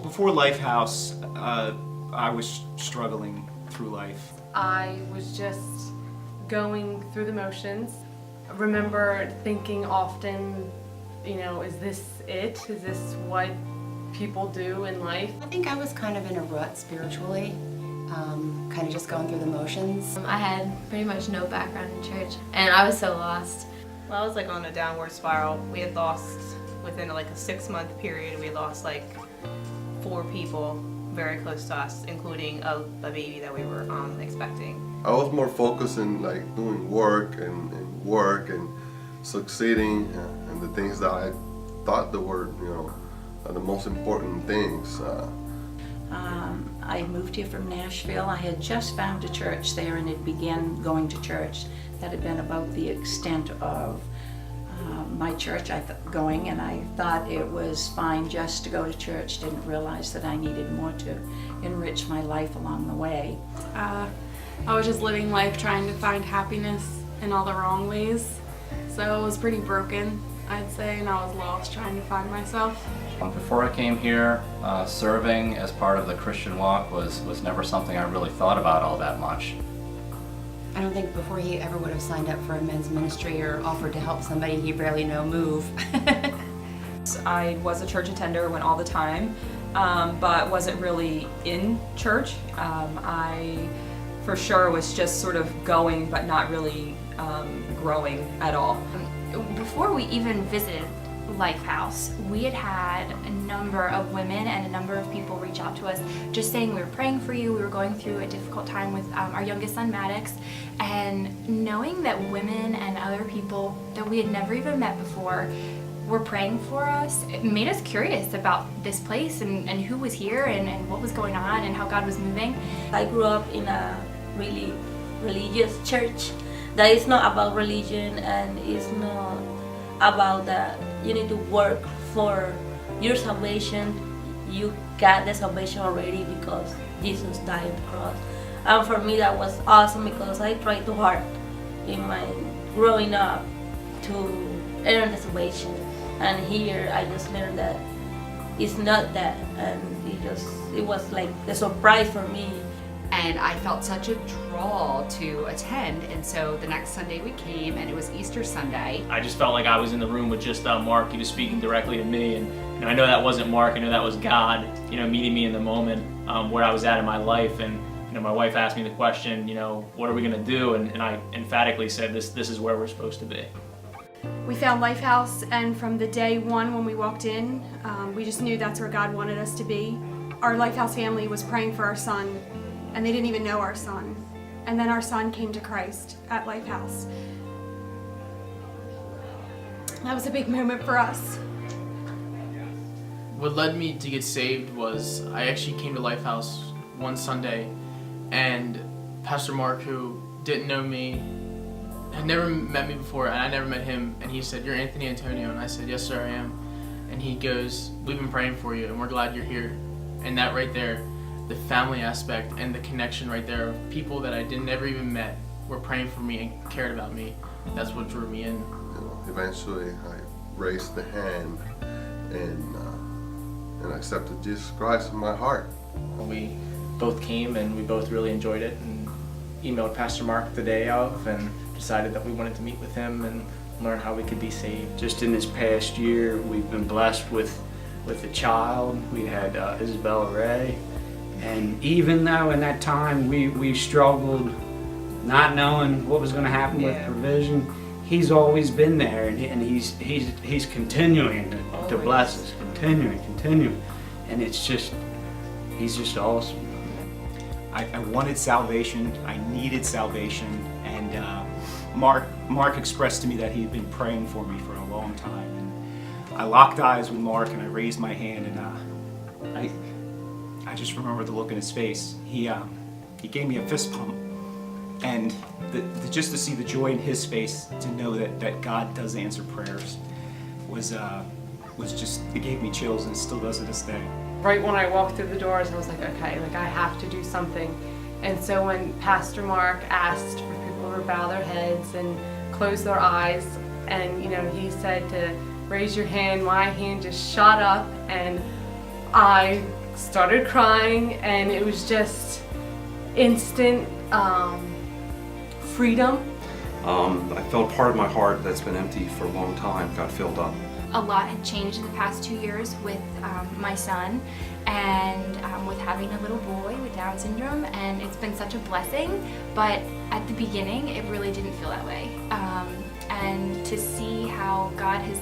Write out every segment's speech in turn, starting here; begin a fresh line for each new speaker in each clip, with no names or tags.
before LifeHouse, I was struggling through life.
I was just going through the motions. I remember thinking often, is this it? Is this what people do in life?
I think I was kind of in a rut spiritually, kind of just going through the motions.
I had pretty much no background in church, and I was so lost.
Well, I was like on a downward spiral. We had lost, within like a 6-month period, we lost like 4 people very close to us, including a baby that we were expecting.
I was more focused in like doing work and succeeding and the things that I thought that were, the most important things.
I moved here from Nashville. I had just found a church there and had began going to church. That had been about the extent of my church going, and I thought it was fine just to go to church. Didn't realize that I needed more to enrich my life along the way.
I was just living life trying to find happiness in all the wrong ways. So it was pretty broken, I'd say, and I was lost trying to find myself.
Before I came here, serving as part of the Christian walk was never something I really thought about all that much.
I don't think before he ever would have signed up for a men's ministry or offered to help somebody he barely knew move.
I was a church attender, went all the time, but wasn't really in church. I for sure was just sort of going but not really growing at all.
Before we even visited LifeHouse, we had a number of women and a number of people reach out to us just saying we were praying for you, we were going through a difficult time with our youngest son Maddox, and knowing that women and other people that we had never even met before were praying for us, it made us curious about this place and who was here and what was going on and how God was moving.
I grew up in a really religious church that is not about religion and is not about that you need to work for your salvation. You got the salvation already because Jesus died on the cross. And for me that was awesome because I tried too hard in my growing up to earn the salvation. And here I just learned that it's not that, and it was like a surprise for me.
And I felt such a draw to attend, and so the next Sunday we came, and it was Easter Sunday.
I just felt like I was in the room with just Mark. He was speaking directly to me, and I know that wasn't Mark. I know that was God, meeting me in the moment where I was at in my life. And my wife asked me the question, what are we gonna do? And I emphatically said, this is where we're supposed to be.
We found LifeHouse, and from the day one when we walked in, we just knew that's where God wanted us to be. Our LifeHouse family was praying for our son, and they didn't even know our son. And then our son came to Christ at LifeHouse. That was a big moment for us.
What led me to get saved was I actually came to LifeHouse one Sunday, and Pastor Mark, who didn't know me, had never met me before, and I never met him, and he said, "You're Anthony Antonio," and I said, "Yes sir, I am." And he goes, "We've been praying for you, and we're glad you're here." And that right there, the family aspect and the connection right there of people that I never even met were praying for me and cared about me. That's what drew me in.
Eventually I raised the hand and accepted Jesus Christ in my heart.
We both came and we both really enjoyed it, and emailed Pastor Mark the day of and decided that we wanted to meet with him and learn how we could be saved.
Just in this past year, we've been blessed with a child. We had Isabella Ray. And even though in that time we struggled not knowing what was going to happen with provision, he's always been there, and he's continuing to bless us, continuing. And it's just, he's just awesome.
I wanted salvation, I needed salvation, and Mark expressed to me that he had been praying for me for a long time. And I locked eyes with Mark and I raised my hand, and I just remember the look in his face. He gave me a fist pump, and just to see the joy in his face, to know that God does answer prayers, was just, it gave me chills, and it still does to this day.
Right when I walked through the doors, I was like, okay, I have to do something. And so when Pastor Mark asked for people to bow their heads and close their eyes, and he said to raise your hand, my hand just shot up, and I
started crying, and it was just instant freedom.
I felt part of my heart that's been empty for a long time got filled up.
A lot had changed in the past 2 years with my son and with having a little boy with Down syndrome, and it's been such a blessing, but at the beginning it really didn't feel that way. And to see how God has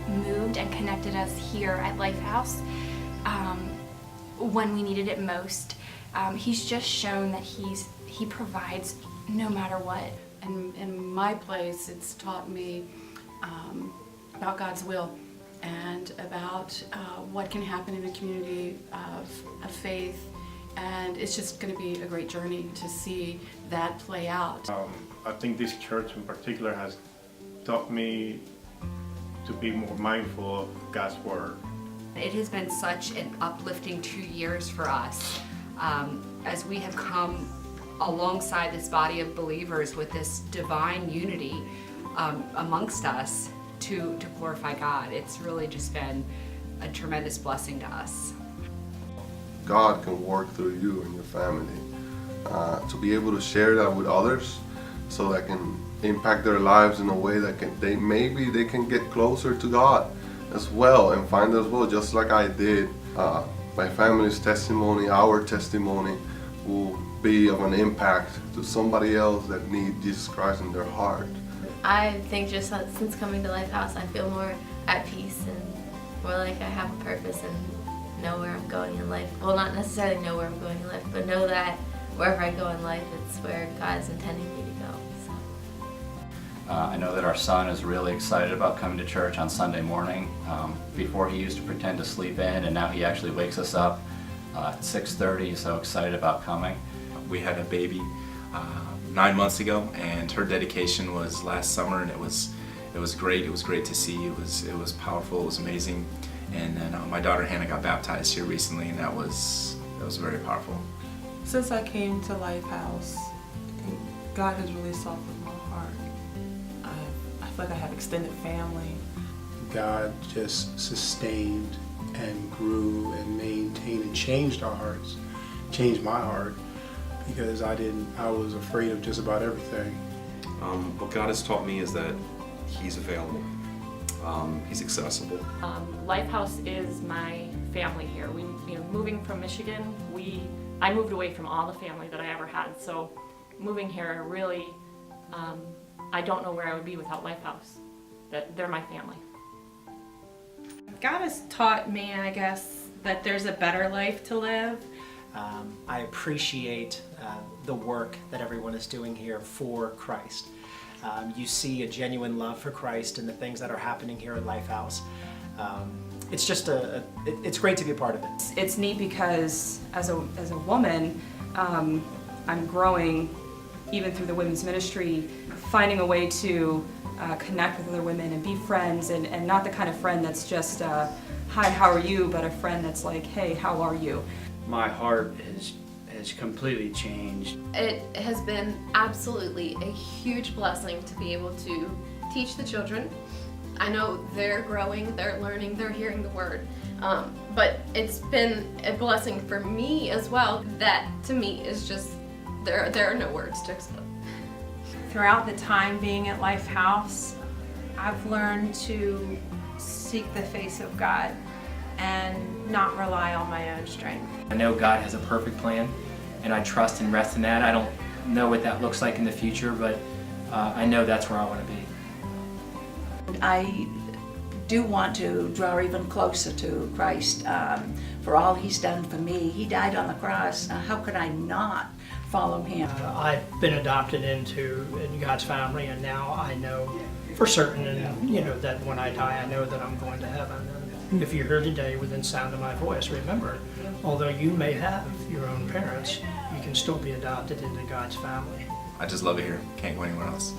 moved and connected us here at LifeHouse when we needed it most, He's just shown that He provides no matter what.
And in my place, it's taught me about God's will and about what can happen in a community of faith, and it's just going to be a great journey to see that play out.
I think this church in particular has taught me to be more mindful of God's Word.
It has been such an uplifting 2 years for us as we have come alongside this body of believers with this divine unity amongst us to glorify God. It's really just been a tremendous blessing to us.
God can work through you and your family to be able to share that with others so that can impact their lives in a way that maybe they can get closer to God as well and find as well, just like I did. My family's testimony, our testimony will be of an impact to somebody else that needs Jesus Christ in their heart.
I think just since coming to LifeHouse, I feel more at peace and more like I have a purpose and know where I'm going in life. Well, not necessarily know where I'm going in life, but know that wherever I go in life, it's where God's intending me to go. So.
I know that our son is really excited about coming to church on Sunday morning. Before he used to pretend to sleep in, and now he actually wakes us up at 6:30, he's so excited about coming.
We had a baby 9 months ago, and her dedication was last summer, and it was great. It was great to see. It was powerful. It was amazing. And then my daughter Hannah got baptized here recently, and that was very powerful.
Since I came to LifeHouse, God has really softened my heart. I feel like I have extended family.
God just sustained and grew and maintained and changed our hearts, changed my heart, because I was afraid of just about everything.
What God has taught me is that He's available, He's accessible.
LifeHouse is my family here. Moving from Michigan, I moved away from all the family that I ever had. So moving here, really, I don't know where I would be without LifeHouse. They're my family.
God has taught me, I guess, that there's a better life to live.
I appreciate the work that everyone is doing here for Christ. You see a genuine love for Christ in the things that are happening here at LifeHouse. It's just it's great to be a part of it.
It's neat because as a woman, I'm growing even through the women's ministry, finding a way to connect with other women and be friends, and not the kind of friend that's just, hi, how are you, but a friend that's like, hey, how are you?
My heart has completely changed.
It has been absolutely a huge blessing to be able to teach the children. I know they're growing, they're learning, they're hearing the word, but it's been a blessing for me as well. That to me is just, there are no words to explain.
Throughout the time being at LifeHouse, I've learned to seek the face of God and not rely on my own strength.
I know God has a perfect plan, and I trust and rest in that. I don't know what that looks like in the future, but I know that's where I want to be.
I do want to draw even closer to Christ for all He's done for me. He died on the cross. How could I not follow Him?
I've been adopted into God's family, and now I know for certain, and that when I die, I know that I'm going to heaven. And if you're here today within sound of my voice, remember, although you may have your own parents, you can still be adopted into God's family.
I just love it here. Can't go anywhere else.